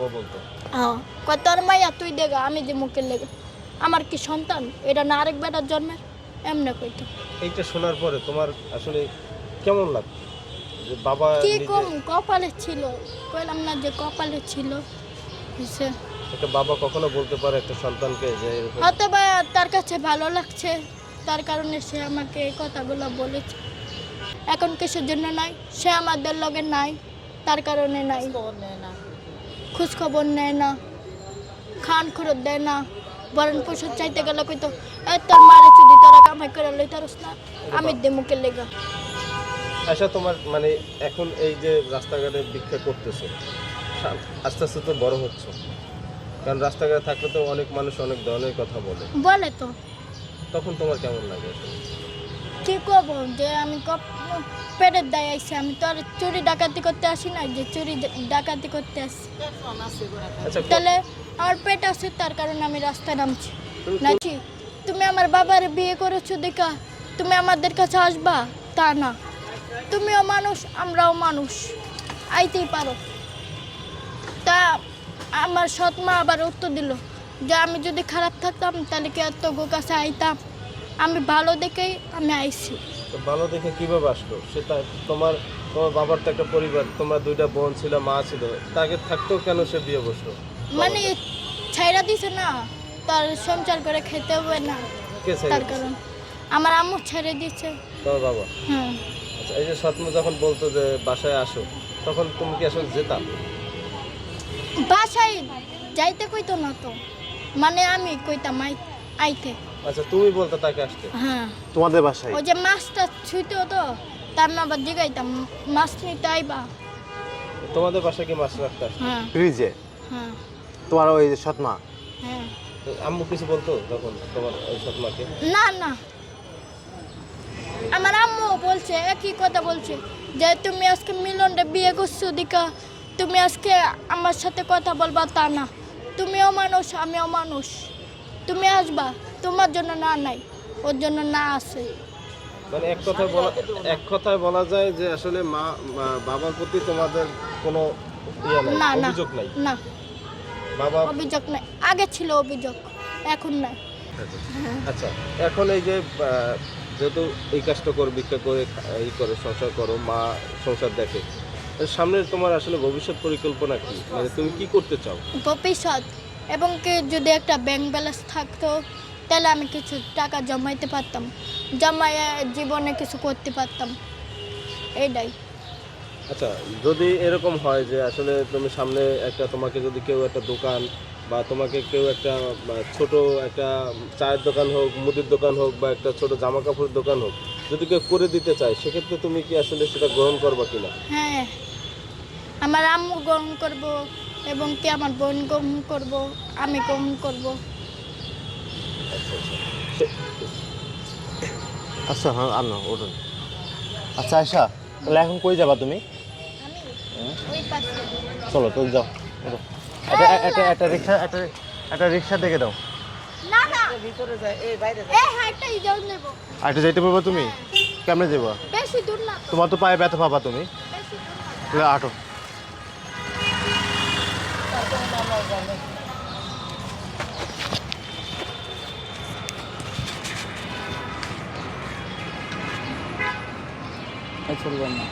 বাবা বলতো? হ্যাঁ, কয় তোর মাইয়া তুই দেগা, আমি যে মুখের লেগে, আমার কি সন্তান এটা না আরেক বেটার জন্মের, এমনি কইতো। এইটা শোনার পরে তোমার আসলে কেমন লাগতো যে বাবা কি নিজে কম কপালে ছিল, কইলাম না যে কপালে ছিল হইছে। একটা বাবা কখনো বলতে পারে একটা সন্তানকে যে এরকম? হয়তো বা তার কাছে ভালো লাগছে, তার কারণে সে আমাকে এই কথাগুলো বলেছে। এখন কিসের জন্য নাই, সে আমাদের লগে নাই, তার কারণে নাই, খোঁজ খবর নেয় না, খান খরচ দেয় না, বরণ পোষণ চাইতে গেলে কইতো এ তোর মারে যদি তোরা কামাই করে লইতারস না, আমি দে মুখের লেগা। আচ্ছা, তোমার মানে এখন এই যে রাস্তাঘাটে ভিক্ষা করতেছো, আস্তে আস্তে তো বড় হচ্ছে, কারণ রাস্তাঘাটে থাকলে তো অনেক মানুষ অনেক ধরনের কথা বলে, বলে তো তখন তোমার কেমন লাগে আসলে? কি করবো যে আমি পেটের দায় আইসি, আমি তো আর চুরি ডাকাতি করতে আসি না যে চুরি ডাকাতি করতে আসি। আচ্ছা, তাহলে আমার পেট আছে, তার কারণে আমি রাস্তায় নামছি। তুমি নাকি তুমি আমার বাবার বিয়ে করেছো দেখা তুমি আমাদের কাছে আসবা তা না, তুমিও মানুষ আমরাও মানুষ, আইতেই পারো। তা আমার সৎ মা আবার উত্তর দিল যে আমি যদি খারাপ থাকতাম তাহলে কি এত গো কাছে আইতাম, আমি ভালো দেখেই আমি আইছি। তো ভালো দেখে কিভাবে আসলো সেটা? তোমার তোমার বাবার তো একটা পরিবার, তোমরা দুইটা বোন ছিল, মা ছিল, তাকে থাকতেও কেন সে বিয়ে বসলো? মানে ছাইরা দিছে না, তার সংসার করে খেতে হবে না, কে চাই? তার কারণ আমার আম্মু ছেড়ে দিয়েছে। তোমার বাবা? হ্যাঁ, আচ্ছা, এই যে সৎমা যখন বলতো যে বাসায় আসো, তখন তুমি কি আসলে যেতাম? বাসায় যাইতে কইতো না তো, মানে আমি কইতাম আইতে। আচ্ছা, তুমি বলতো তাকে আসতে? হ্যাঁ, তোমাদের বাসায়? ওই যে মাছটা ছুঁইতে হতো, তার আমি আবার জিগাইতাম মাছ নিতে আইবা। তোমাদের বাসায় কি মাছ রাখতে আসতো? হ্যাঁ ফ্রিজে? হ্যাঁ তোমার ওই যে সৎমা? হ্যাঁ। তো আম্মু কিছু বলতো তখন তোমার ওই সৎমাকে? না না, আমার আম্মু বলছে একই কথা বলছে যে তুমি আজকে মিলনরে বিয়ে করছো দিকা, তুমি আজকে আমার সাথে কথা বলবা তা না, তুমিও মানুষ আমিও মানুষ, তুমি আসবা, তোমার জন্য না নাই, ওর জন্য না আছে। মানে এক কথায় বলা যায় যে আসলে বাবার প্রতি তোমাদের কোনো ইয়ে নাই, না না অভিযোগ নাই? না, বাবা অভিযোগ নাই, আগে ছিল অভিযোগ, এখন নাই। আচ্ছা, এখন এই যে যেহেতু এই কাজটা করে ভিক্ষা করে এই করে সংসার করো, মা সংসার দেখে, এর সামনে তোমার আসলে ভবিষ্যৎ পরিকল্পনা কি? মানে তুমি কি করতে চাও? ভবিষ্যৎ এবং কি যদি একটা ব্যাংক ব্যালেন্স থাকতো তাহলে আমি কিছু টাকা জমাইতে পারতাম, জমাইয়ে জীবনে কিছু করতে পারতাম, এইটাই। আচ্ছা, যদি এরকম হয় যে আসলে তুমি সামনে একটা, তোমাকে যদি কেউ একটা দোকান বা তোমাকে কেউ একটা ছোট একটা চায়ের দোকান হোক, মুদির দোকান হোক, বা একটা ছোট জামা কাপড়ের দোকান হোক, যদি কেউ করে দিতে চায়, সেক্ষেত্রে তুমি কি আসলে সেটা গ্রহণ করবা কিনা? হ্যাঁ, আমার আম্মু গ্রহণ করব এবং কি আমার বোন গ্রহণ করব, আমি গ্রহণ করব। আচ্ছা আচ্ছা। আচ্ছা, হ্যাঁ, আর না ওঠুন। আচ্ছা আয়শা, তাহলে এখন কই যাবা তুমি? আমি ওই পাশে। চলো তো যাও, ওঠো। একটা রিক্সা দেখে দাও। না না, ভিতরে যাই, এই বাইরে যাই, এই হাইটাই যাও নেব। আরেকটা যাইতে পারবা তুমি? কেমনে যাবা? বেশি দূর না তো, তোমার তো পায়ে ব্যথা পাবা তুমি, বেশি দূর না। তাহলে আটো। চলবেন না।